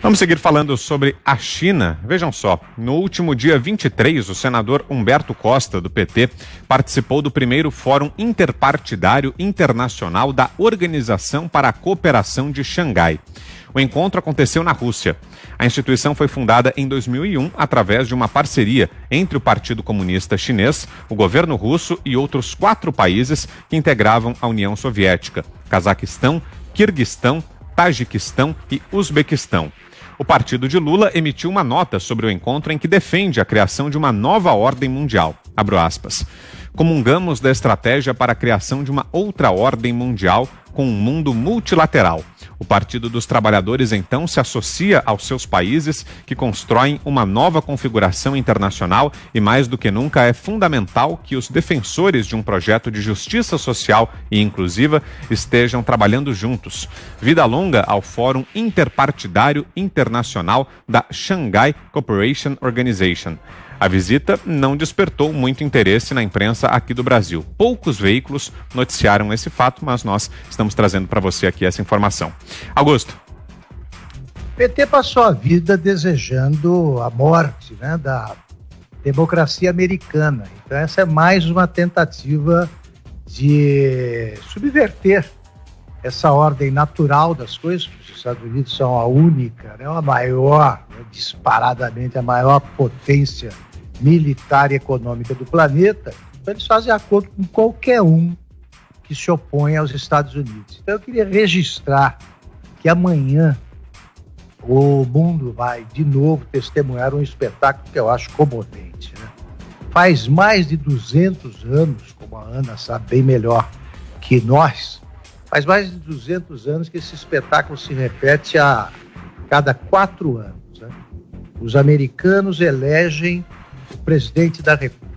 Vamos seguir falando sobre a China. Vejam só, no último dia 23, o senador Humberto Costa, do PT, participou do primeiro Fórum Interpartidário Internacional da Organização para a Cooperação de Xangai. O encontro aconteceu na Rússia. A instituição foi fundada em 2001 através de uma parceria entre o Partido Comunista Chinês, o governo russo e outros 4 países que integravam a União Soviética: Cazaquistão, Quirguistão, Tajiquistão e Uzbequistão. O partido de Lula emitiu uma nota sobre o encontro em que defende a criação de uma nova ordem mundial. Abro aspas. Comungamos da estratégia para a criação de uma outra ordem mundial com um mundo multilateral. O Partido dos Trabalhadores, então, se associa aos seus países que constroem uma nova configuração internacional e, mais do que nunca, é fundamental que os defensores de um projeto de justiça social e inclusiva estejam trabalhando juntos. Vida longa ao Fórum Interpartidário Internacional da Shanghai Cooperation Organization. A visita não despertou muito interesse na imprensa aqui do Brasil. Poucos veículos noticiaram esse fato, mas nós estamos trazendo para você aqui essa informação. Augusto. O PT passou a vida desejando a morte, né, da democracia americana. Então essa é mais uma tentativa de subverter essa ordem natural das coisas. Os Estados Unidos são a única, né, a maior, disparadamente a maior potência militar e econômica do planeta. Então eles fazem acordo com qualquer um que se opõe aos Estados Unidos. Então eu queria registrar que amanhã o mundo vai de novo testemunhar um espetáculo que eu acho comovente, né? Faz mais de 200 anos, como a Ana sabe bem melhor que nós, faz mais de 200 anos que esse espetáculo se repete a cada 4 anos. Né? Os americanos elegem o presidente da República.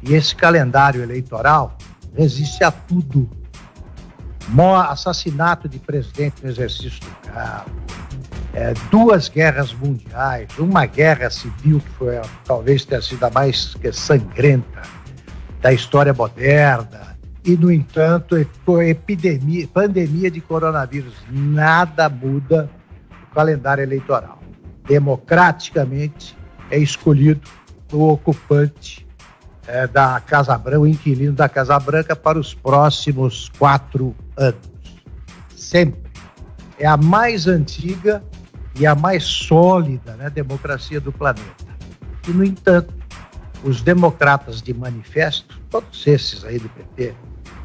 E esse calendário eleitoral resiste a tudo. Assassinato de presidente no exercício do cargo, 2 guerras mundiais, uma guerra civil que foi talvez tenha sido a mais sangrenta da história moderna. E, no entanto, pandemia de coronavírus. Nada muda o calendário eleitoral. Democraticamente é escolhido o ocupante da Casa Branca, o inquilino da Casa Branca para os próximos 4 anos. Sempre. É a mais antiga e a mais sólida, né, democracia do planeta. E, no entanto, os democratas de manifesto, todos esses aí do PT,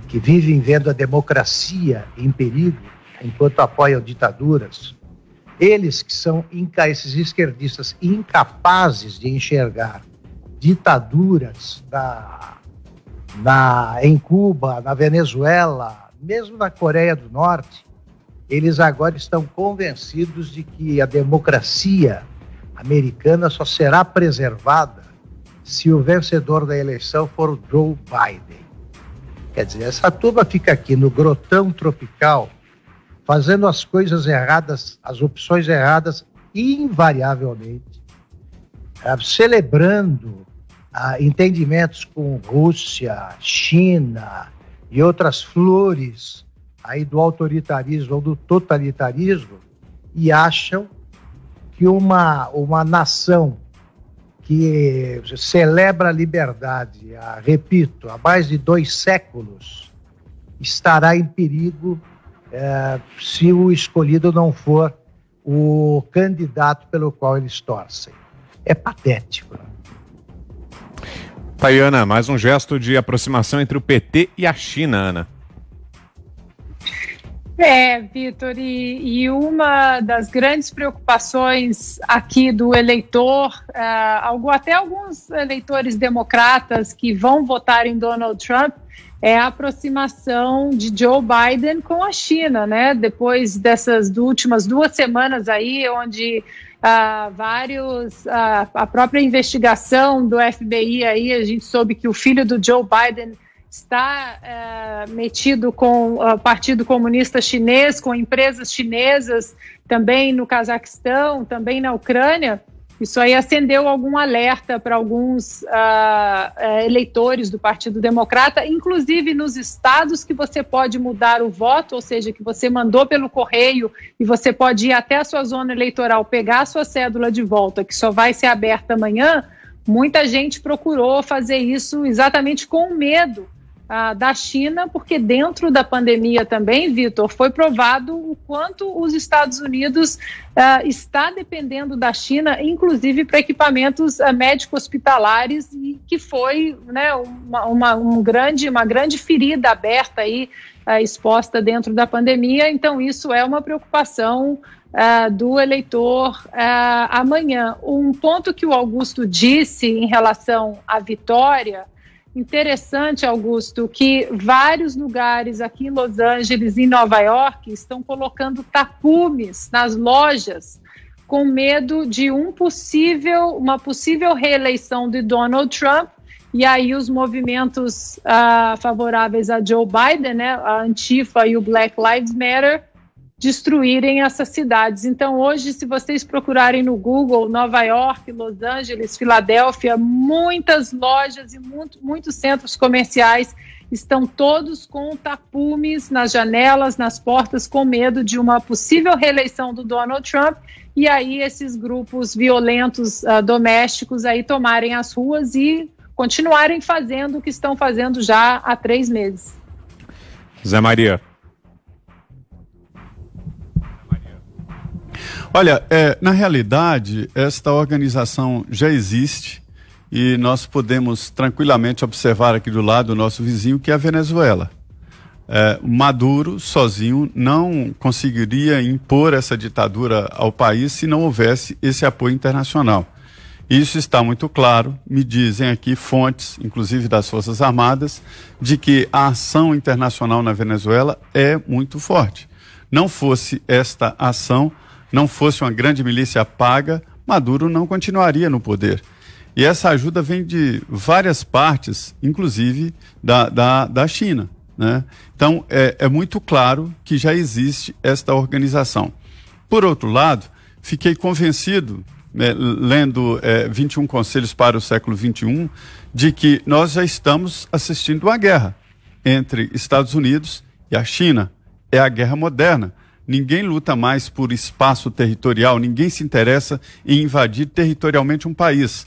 que vivem vendo a democracia em perigo enquanto apoiam ditaduras, eles que são esses esquerdistas incapazes de enxergar ditaduras em Cuba, na Venezuela, mesmo na Coreia do Norte, eles agora estão convencidos de que a democracia americana só será preservada se o vencedor da eleição for o Joe Biden. Quer dizer, essa turma fica aqui no grotão tropical, fazendo as coisas erradas, as opções erradas, invariavelmente, celebrando entendimentos com Rússia, China e outras flores aí do autoritarismo ou do totalitarismo, e acham que uma nação que celebra a liberdade, repito, há mais de 2 séculos, estará em perigo se o escolhido não for o candidato pelo qual eles torcem. É patético. Tayana, mais um gesto de aproximação entre o PT e a China, Ana. Vitor, e uma das grandes preocupações aqui do eleitor, até alguns eleitores democratas que vão votar em Donald Trump, é a aproximação de Joe Biden com a China, né? Depois dessas últimas 2 semanas aí, onde a própria investigação do FBI aí, a gente soube que o filho do Joe Biden está metido com o Partido Comunista Chinês, com empresas chinesas, também no Cazaquistão, também na Ucrânia. Isso aí acendeu algum alerta para alguns eleitores do Partido Democrata, inclusive nos estados que você pode mudar o voto, ou seja, que você mandou pelo correio e você pode ir até a sua zona eleitoral, pegar a sua cédula de volta, que só vai ser aberta amanhã. Muita gente procurou fazer isso exatamente com medo da China, porque dentro da pandemia também, Vitor, foi provado o quanto os Estados Unidos está dependendo da China, inclusive para equipamentos médico-hospitalares, e que foi, né, uma grande ferida aberta aí, exposta dentro da pandemia. Então isso é uma preocupação do eleitor amanhã. Um ponto que o Augusto disse em relação à vitória, interessante, Augusto, que vários lugares aqui em Los Angeles e em Nova York estão colocando tapumes nas lojas com medo de uma possível reeleição de Donald Trump, e aí os movimentos favoráveis a Joe Biden, né, a Antifa e o Black Lives Matter, destruírem essas cidades. Então hoje, se vocês procurarem no Google Nova York, Los Angeles, Filadélfia, muitas lojas e muitos centros comerciais estão todos com tapumes nas janelas, nas portas, com medo de uma possível reeleição do Donald Trump, e aí esses grupos violentos domésticos aí tomarem as ruas e continuarem fazendo o que estão fazendo já há 3 meses. Zé Maria. Olha, na realidade, esta organização já existe e nós podemos tranquilamente observar aqui do lado o nosso vizinho, que é a Venezuela. Maduro, sozinho, não conseguiria impor essa ditadura ao país se não houvesse esse apoio internacional. Isso está muito claro, me dizem aqui fontes, inclusive das Forças Armadas, de que a ação internacional na Venezuela é muito forte. Não fosse esta ação, não fosse uma grande milícia paga, Maduro não continuaria no poder. E essa ajuda vem de várias partes, inclusive da China, né? Então, é muito claro que já existe esta organização. Por outro lado, fiquei convencido, lendo 21 Conselhos para o Século XXI, de que nós já estamos assistindo uma guerra entre Estados Unidos e a China. É a guerra moderna. Ninguém luta mais por espaço territorial, ninguém se interessa em invadir territorialmente um país.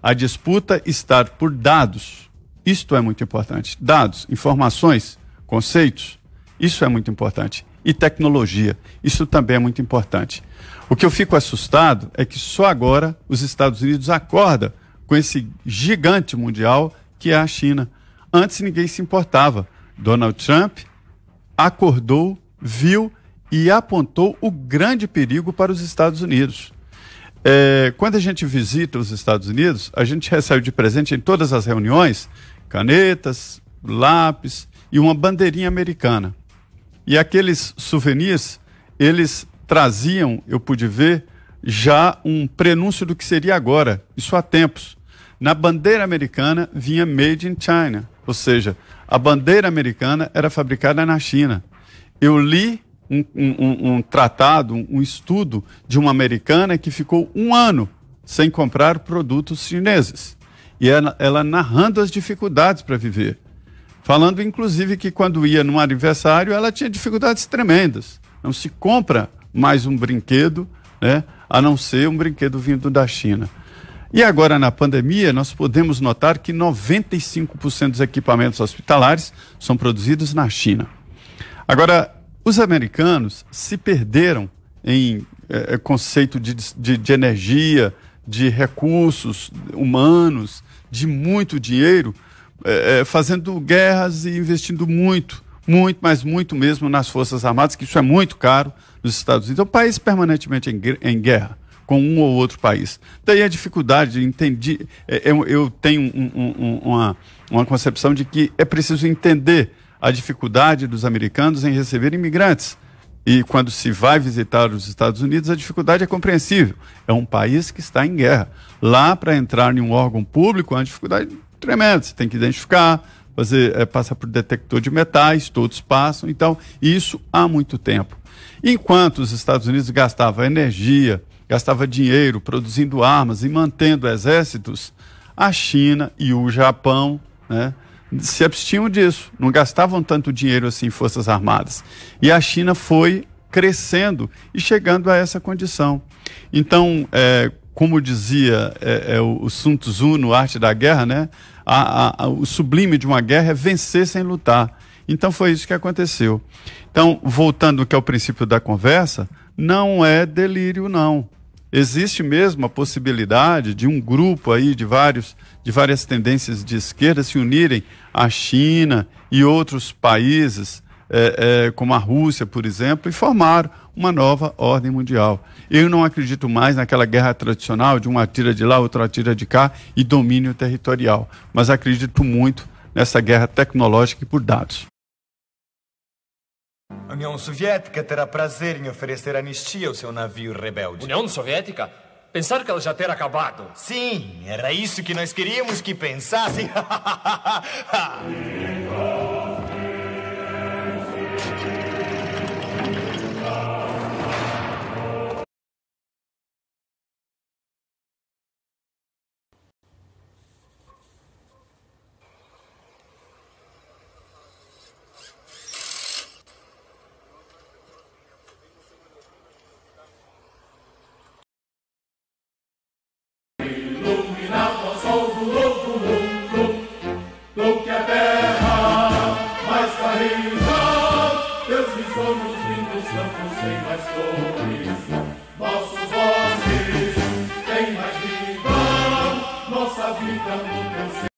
A disputa está por dados. Isto é muito importante. Dados, informações, conceitos, isso é muito importante. E tecnologia, isso também é muito importante. O que eu fico assustado é que só agora os Estados Unidos acordam com esse gigante mundial que é a China. Antes ninguém se importava. Donald Trump acordou, viu e apontou o grande perigo para os Estados Unidos. Quando a gente visita os Estados Unidos, a gente recebe de presente em todas as reuniões canetas, lápis e uma bandeirinha americana. E aqueles souvenirs, eles traziam, eu pude ver, já um prenúncio do que seria agora, isso há tempos. Na bandeira americana vinha Made in China, ou seja, a bandeira americana era fabricada na China. Eu li um tratado, um estudo de uma americana que ficou 1 ano sem comprar produtos chineses. E ela narrando as dificuldades para viver. Falando, inclusive, que quando ia num aniversário, ela tinha dificuldades tremendas. Não se compra mais um brinquedo, né, a não ser um brinquedo vindo da China. E agora, na pandemia, nós podemos notar que 95% dos equipamentos hospitalares são produzidos na China. Agora, os americanos se perderam em conceito de energia, de recursos humanos, de muito dinheiro, fazendo guerras e investindo muito, mas muito mesmo nas Forças Armadas, que isso é muito caro nos Estados Unidos. É um país permanentemente em guerra com um ou outro país. Daí a dificuldade de entender. Eu tenho uma concepção de que é preciso entender a dificuldade dos americanos em receber imigrantes. E quando se vai visitar os Estados Unidos, a dificuldade é compreensível. É um país que está em guerra. Lá, para entrar em um órgão público, é uma dificuldade tremenda. Você tem que identificar, passa por detector de metais, todos passam. Então, isso há muito tempo. Enquanto os Estados Unidos gastavam energia, gastava dinheiro produzindo armas e mantendo exércitos, a China e o Japão, né, se abstinham disso, não gastavam tanto dinheiro assim em forças armadas. E a China foi crescendo e chegando a essa condição. Então, como dizia o Sun Tzu no Arte da Guerra, né, o sublime de uma guerra é vencer sem lutar. Então foi isso que aconteceu. Então, voltando que é o princípio da conversa, não é delírio, não. Existe mesmo a possibilidade de um grupo aí de várias tendências de esquerda se unirem à China e outros países, como a Rússia, por exemplo, e formar uma nova ordem mundial. Eu não acredito mais naquela guerra tradicional de um atira de lá, outro atira de cá e domínio territorial, mas acredito muito nessa guerra tecnológica e por dados. A União Soviética terá prazer em oferecer anistia ao seu navio rebelde. União Soviética? Pensar que ela já terá acabado. Sim, era isso que nós queríamos que pensassem. Teus sonhos lindos campos sem mais flores, nossos bosques